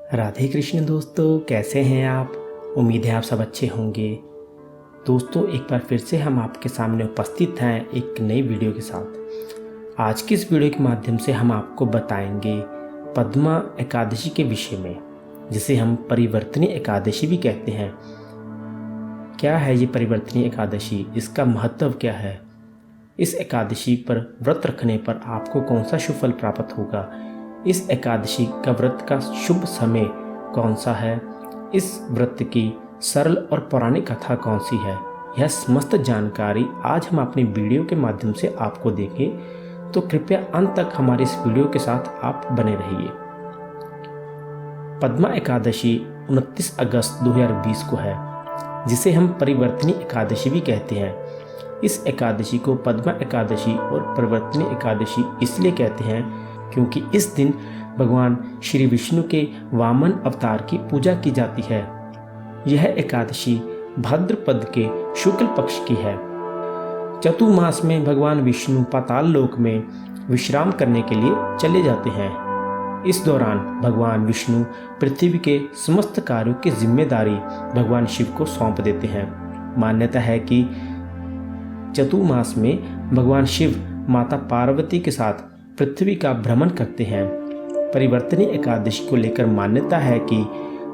राधे कृष्ण दोस्तों, कैसे हैं आप। उम्मीद है आप सब अच्छे होंगे। दोस्तों, एक बार फिर से हम आपके सामने उपस्थित हैं एक नई वीडियो के साथ। आज की इस वीडियो के माध्यम से हम आपको बताएंगे पद्मा एकादशी के विषय में, जिसे हम परिवर्तनी एकादशी भी कहते हैं। क्या है ये परिवर्तनी एकादशी, इसका महत्व क्या है, इस एकादशी पर व्रत रखने पर आपको कौन सा शुभ फल प्राप्त होगा, इस एकादशी का व्रत का शुभ समय कौन सा है, इस व्रत की सरल और पौराणिक कथा कौन सी है, यह समस्त जानकारी आज हम अपनी वीडियो के माध्यम से आपको देंगे। तो कृपया अंत तक हमारे इस वीडियो के साथ आप बने रहिए। पद्मा एकादशी 29 अगस्त 2020 को है, जिसे हम परिवर्तनी एकादशी भी कहते हैं। इस एकादशी को पद्मा एकादशी और परिवर्तनी एकादशी इसलिए कहते हैं क्योंकि इस दिन भगवान श्री विष्णु के वामन अवतार की पूजा की जाती है। यह एकादशी भाद्रपद के शुक्ल पक्ष की है। चतुर्मास में भगवान विष्णु पाताल लोक में विश्राम करने के लिए चले जाते हैं। इस दौरान भगवान विष्णु पृथ्वी के समस्त कार्यों की जिम्मेदारी भगवान शिव को सौंप देते हैं। मान्यता है कि चतुर्मास में भगवान शिव माता पार्वती के साथ पृथ्वी का भ्रमण करते हैं। परिवर्तनी एकादशी को लेकर मान्यता है कि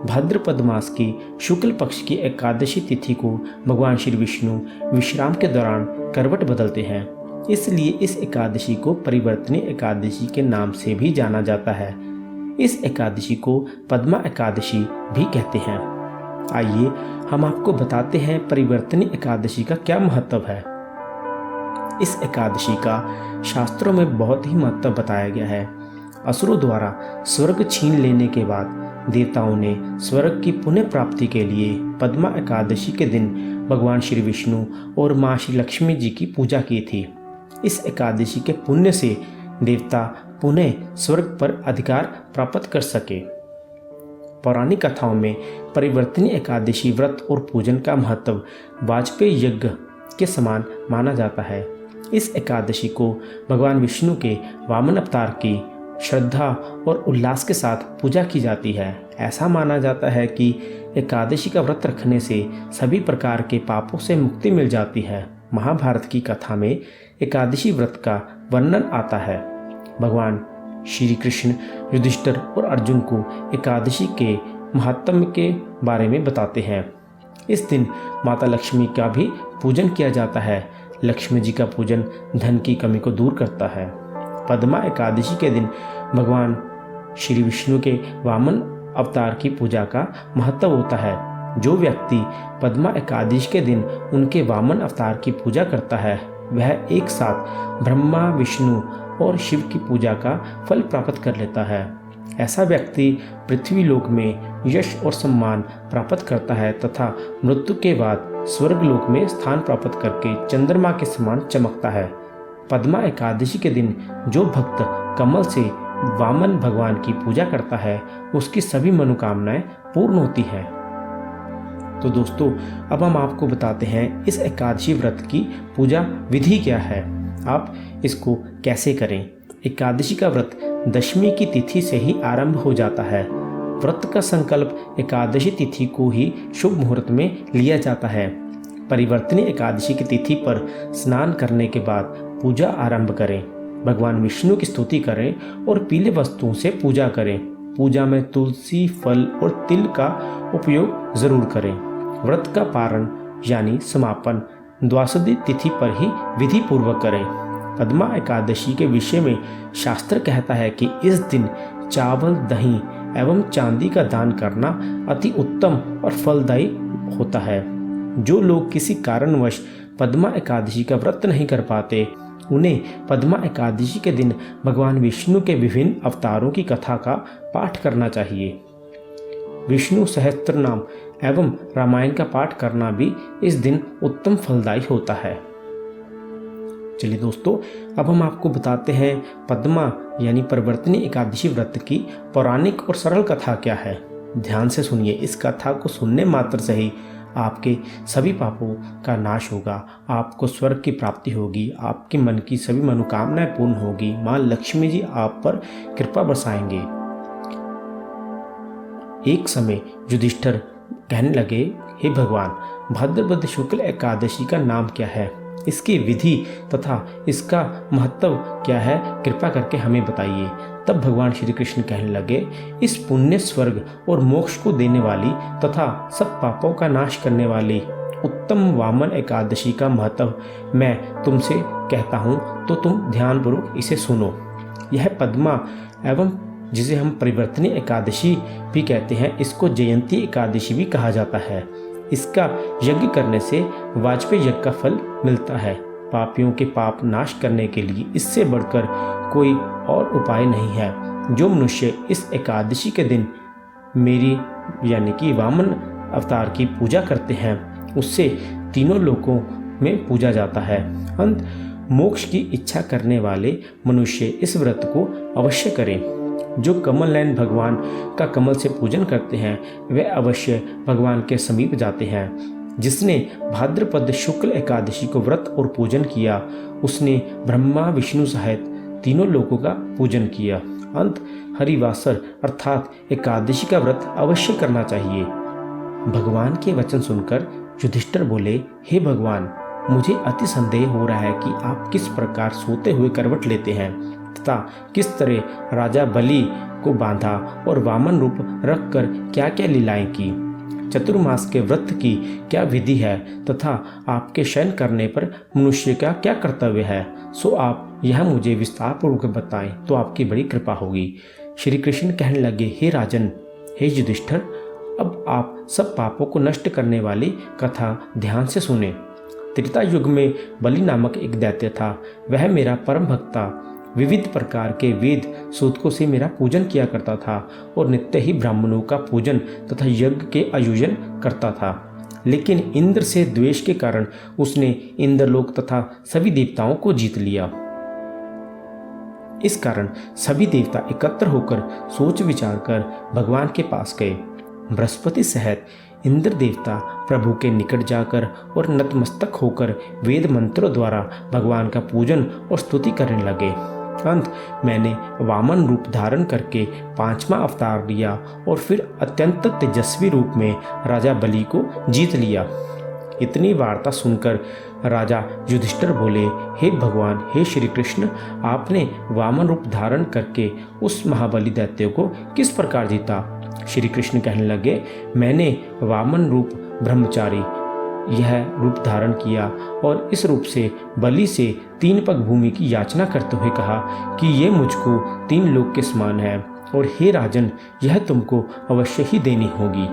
भाद्रपद मास की शुक्ल पक्ष की एकादशी तिथि को भगवान श्री विष्णु विश्राम के दौरान करवट बदलते हैं, इसलिए इस एकादशी को परिवर्तनी एकादशी के नाम से भी जाना जाता है। इस एकादशी को पद्मा एकादशी भी कहते हैं। आइए हम आपको बताते हैं परिवर्तनी एकादशी का क्या महत्व है। इस एकादशी का शास्त्रों में बहुत ही महत्व बताया गया है। असुरों द्वारा स्वर्ग छीन लेने के बाद देवताओं ने स्वर्ग की पुनः प्राप्ति के लिए पद्मा एकादशी के दिन भगवान श्री विष्णु और माँ श्री लक्ष्मी जी की पूजा की थी। इस एकादशी के पुण्य से देवता पुनः स्वर्ग पर अधिकार प्राप्त कर सके। पौराणिक कथाओं में परिवर्तनी एकादशी व्रत और पूजन का महत्व वाजपेयी यज्ञ के समान माना जाता है। इस एकादशी को भगवान विष्णु के वामन अवतार की श्रद्धा और उल्लास के साथ पूजा की जाती है। ऐसा माना जाता है कि एकादशी का व्रत रखने से सभी प्रकार के पापों से मुक्ति मिल जाती है। महाभारत की कथा में एकादशी व्रत का वर्णन आता है। भगवान श्री कृष्ण युधिष्ठिर और अर्जुन को एकादशी के महात्म्य के बारे में बताते हैं। इस दिन माता लक्ष्मी का भी पूजन किया जाता है। लक्ष्मी जी का पूजन धन की कमी को दूर करता है। पद्मा एकादशी के दिन भगवान श्री विष्णु के वामन अवतार की पूजा का महत्व होता है। जो व्यक्ति पद्मा एकादशी के दिन उनके वामन अवतार की पूजा करता है, वह एक साथ ब्रह्मा, विष्णु और शिव की पूजा का फल प्राप्त कर लेता है। ऐसा व्यक्ति पृथ्वी लोक में यश और सम्मान प्राप्त करता है तथा मृत्यु के बाद स्वर्ग लोक में स्थान प्राप्त करके चंद्रमा के समान चमकता है। पद्मा एकादशी के दिन जो भक्त कमल से वामन भगवान की पूजा करता है, उसकी सभी मनोकामनाएं पूर्ण होती हैं। तो दोस्तों, अब हम आपको बताते हैं इस एकादशी व्रत की पूजा विधि क्या है, आप इसको कैसे करें। एकादशी का व्रत दशमी की तिथि से ही आरंभ हो जाता है। व्रत का संकल्प एकादशी तिथि को ही शुभ मुहूर्त में लिया जाता है। परिवर्तनी एकादशी की तिथि पर स्नान करने के बाद पूजा आरंभ करें। भगवान विष्णु की स्तुति करें और पीले वस्तुओं से पूजा करें। पूजा में तुलसी, फल और तिल का उपयोग जरूर करें। व्रत का पारण यानी समापन द्वादशी तिथि पर ही विधि पूर्वक करें। पद्मा एकादशी के विषय में शास्त्र कहता है कि इस दिन चावल, दही एवं चांदी का दान करना अति उत्तम और फलदायी होता है। जो लोग किसी कारणवश पद्मा एकादशी का व्रत नहीं कर पाते, उन्हें पद्मा एकादशी के दिन भगवान विष्णु के विभिन्न अवतारों की कथा का पाठ करना चाहिए। विष्णु सहस्त्रनाम एवं रामायण का पाठ करना भी इस दिन उत्तम फलदायी होता है। चलिए दोस्तों, अब हम आपको बताते हैं पद्मा यानी परिवर्तनी एकादशी व्रत की पौराणिक और सरल कथा क्या है। ध्यान से सुनिए। इस कथा को सुनने मात्र से ही आपके सभी पापों का नाश होगा, आपको स्वर्ग की प्राप्ति होगी, आपके मन की सभी मनोकामनाएं पूर्ण होगी, माँ लक्ष्मी जी आप पर कृपा बरसाएंगे। एक समय युधिष्ठिर कहने लगे, हे भगवान, भाद्रपद शुक्ल एकादशी का नाम क्या है, इसकी विधि तथा इसका महत्व क्या है, कृपा करके हमें बताइए। तब भगवान श्री कृष्ण कहने लगे, इस पुण्य, स्वर्ग और मोक्ष को देने वाली तथा सब पापों का नाश करने वाली उत्तम वामन एकादशी का महत्व मैं तुमसे कहता हूँ, तो तुम ध्यानपूर्वक इसे सुनो। यह पद्मा एवं जिसे हम परिवर्तनी एकादशी भी कहते हैं, इसको जयंती एकादशी भी कहा जाता है। इसका यज्ञ करने से वाजपेयी यज्ञ का फल मिलता है। पापियों के पाप नाश करने के लिए इससे बढ़कर कोई और उपाय नहीं है। जो मनुष्य इस एकादशी के दिन मेरी यानी कि वामन अवतार की पूजा करते हैं, उससे तीनों लोकों में पूजा जाता है। अंत मोक्ष की इच्छा करने वाले मनुष्य इस व्रत को अवश्य करें। जो कमल नयन भगवान का कमल से पूजन करते हैं, वे अवश्य भगवान के समीप जाते हैं। जिसने भाद्रपद शुक्ल एकादशी को व्रत और पूजन किया, उसने ब्रह्मा विष्णु सहित तीनों लोकों का पूजन किया। अंत हरिवासर अर्थात एकादशी का व्रत अवश्य करना चाहिए। भगवान के वचन सुनकर युधिष्ठिर बोले, हे भगवान, मुझे अति संदेह हो रहा है कि आप किस प्रकार सोते हुए करवट लेते हैं तथा किस तरह राजा बलि को बांधा और वामन रूप रखकर क्या क्या लीलाएं की। चतुर्मास के व्रत की क्या विधि है तथा आपके शयन करने पर मनुष्य का क्या कर्तव्य है, सो आप यह मुझे विस्तार पूर्वक बताएं तो आपकी बड़ी कृपा होगी। श्री कृष्ण कहने लगे, हे राजन, हे युधिष्ठिर, अब आप सब पापों को नष्ट करने वाली कथा ध्यान से सुने। त्रेता युग में बलि नामक एक दैत्य था। वह मेरा परम भक्ता, विविध प्रकार के वेद सूतकों से मेरा पूजन किया करता था और नित्य ही ब्राह्मणों का पूजन तथा यज्ञ के आयोजन करता था। लेकिन इंद्र से द्वेष के कारण उसने इंद्रलोक तथा सभी देवताओं को जीत लिया। इस कारण सभी देवता एकत्र होकर सोच विचार कर भगवान के पास गए। बृहस्पति सहित इंद्र देवता प्रभु के निकट जाकर और नतमस्तक होकर वेद मंत्रों द्वारा भगवान का पूजन और स्तुति करने लगे। अंत मैंने वामन रूप धारण करके 5वां अवतार लिया और फिर अत्यंत तेजस्वी रूप में राजा बलि को जीत लिया। इतनी वार्ता सुनकर राजा युधिष्ठिर बोले, हे भगवान, हे श्री कृष्ण, आपने वामन रूप धारण करके उस महाबली दैत्य को किस प्रकार जीता। श्री कृष्ण कहने लगे, मैंने वामन रूप ब्रह्मचारी यह रूप धारण किया और इस रूप से बलि से 3 पग भूमि की याचना करते हुए कहा कि ये मुझको 3 लोक के समान है और हे राजन, यह तुमको अवश्य ही देनी होगी।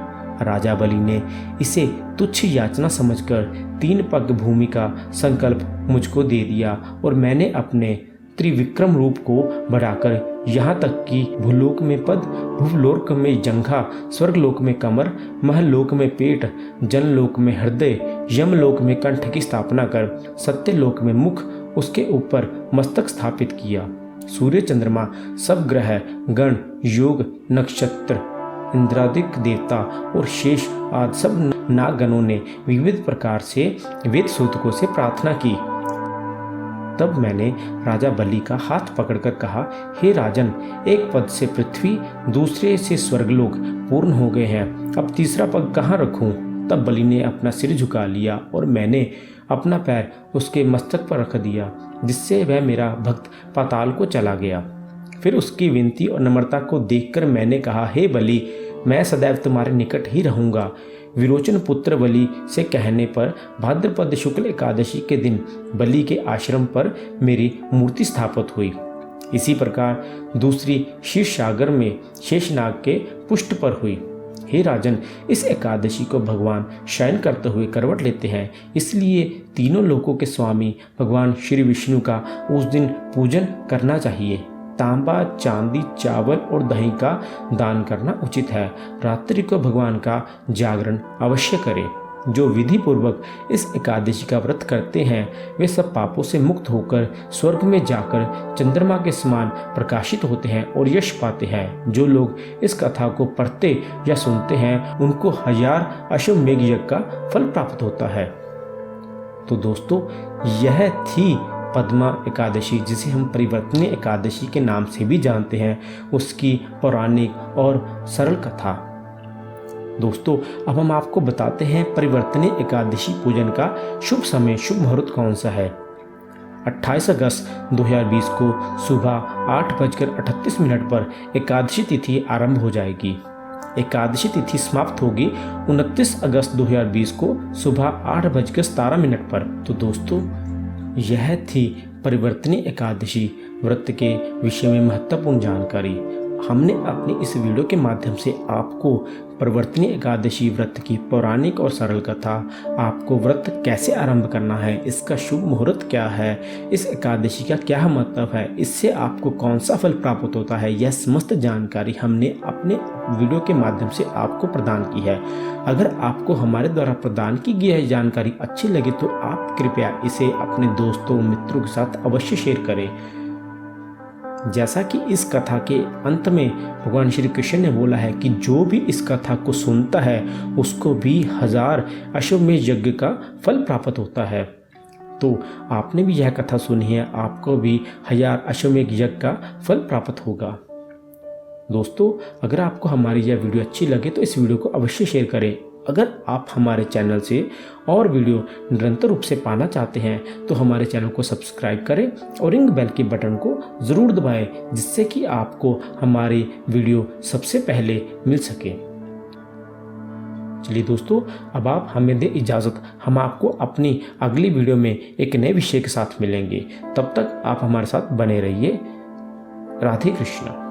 राजा बलि ने इसे तुच्छ याचना समझकर 3 पग भूमि का संकल्प मुझको दे दिया और मैंने अपने त्रिविक्रम रूप को बढ़ाकर यहाँ तक कि भूलोक में पद, भूलोक में जंघा, स्वर्गलोक में कमर, महलोक में पेट, जनलोक में हृदय, यमलोक में कंठ की स्थापना कर सत्यलोक में मुख, उसके ऊपर मस्तक स्थापित किया। सूर्य, चंद्रमा, सब ग्रह, गण, योग, नक्षत्र, इंद्रादिक देवता और शेष आदि सब नागगणों ने विविध प्रकार से वेद सूतकों से प्रार्थना की। तब मैंने राजा बलि का हाथ पकड़कर कहा, हे राजन, एक पद से पृथ्वी, दूसरे से स्वर्गलोक पूर्ण हो गए हैं, अब तीसरा पग कहाँ रखूं? तब बलि ने अपना सिर झुका लिया और मैंने अपना पैर उसके मस्तक पर रख दिया, जिससे वह मेरा भक्त पाताल को चला गया। फिर उसकी विनती और नम्रता को देखकर मैंने कहा, हे बलि, मैं सदैव तुम्हारे निकट ही रहूँगा। विरोचन पुत्र बलि से कहने पर भाद्रपद शुक्ल एकादशी के दिन बलि के आश्रम पर मेरी मूर्ति स्थापित हुई। इसी प्रकार दूसरी शीर्षसागर में शेषनाग के पुष्ट पर हुई। हे राजन, इस एकादशी को भगवान शयन करते हुए करवट लेते हैं, इसलिए तीनों लोकों के स्वामी भगवान श्री विष्णु का उस दिन पूजन करना चाहिए। तांबा, चांदी, चावल और दही का दान करना उचित है। रात्रि को भगवान का जागरण अवश्य करें। जो विधि पूर्वक इस एकादशी का व्रत करते हैं, वे सब पापों से मुक्त होकर स्वर्ग में जाकर चंद्रमा के समान प्रकाशित होते हैं और यश पाते हैं। जो लोग इस कथा को पढ़ते या सुनते हैं, उनको 1000 अश्वमेघ यज्ञ का फल प्राप्त होता है। तो दोस्तों, यह थी पद्मा एकादशी, जिसे हम परिवर्तनीय एकादशी के नाम से भी जानते हैं, उसकी पौराणिक और सरल कथा। दोस्तों अब हम आपको बताते हैं परिवर्तनी एकादशी पूजन का शुभ समय, शुभ मुहूर्त कौन सा है। 28 अगस्त 2020 को सुबह 8:38 पर एकादशी तिथि आरंभ हो जाएगी। एकादशी तिथि समाप्त होगी 29 अगस्त 2020 को सुबह 8:17 पर। तो दोस्तों यह थी परिवर्तनी एकादशी व्रत के विषय में महत्वपूर्ण जानकारी। हमने अपनी इस वीडियो के माध्यम से आपको परिवर्तनी एकादशी व्रत की पौराणिक और सरल कथा, आपको व्रत कैसे आरंभ करना है, इसका शुभ मुहूर्त क्या है, इस एकादशी का क्या मतलब है, इससे आपको कौन सा फल प्राप्त होता है, यह समस्त जानकारी हमने अपने वीडियो के माध्यम से आपको प्रदान की है। अगर आपको हमारे द्वारा प्रदान की गई यह जानकारी अच्छी लगे तो आप कृपया इसे अपने दोस्तों मित्रों के साथ अवश्य शेयर करें। जैसा कि इस कथा के अंत में भगवान श्री कृष्ण ने बोला है कि जो भी इस कथा को सुनता है उसको भी 1000 अश्वमेध यज्ञ का फल प्राप्त होता है। तो आपने भी यह कथा सुनी है, आपको भी 1000 अश्वमेध यज्ञ का फल प्राप्त होगा। दोस्तों अगर आपको हमारी यह वीडियो अच्छी लगे तो इस वीडियो को अवश्य शेयर करें। अगर आप हमारे चैनल से और वीडियो निरंतर रूप से पाना चाहते हैं तो हमारे चैनल को सब्सक्राइब करें और रिंग बेल के बटन को ज़रूर दबाएं, जिससे कि आपको हमारी वीडियो सबसे पहले मिल सके। चलिए दोस्तों अब आप हमें दें इजाज़त, हम आपको अपनी अगली वीडियो में एक नए विषय के साथ मिलेंगे। तब तक आप हमारे साथ बने रहिए। राधे कृष्ण।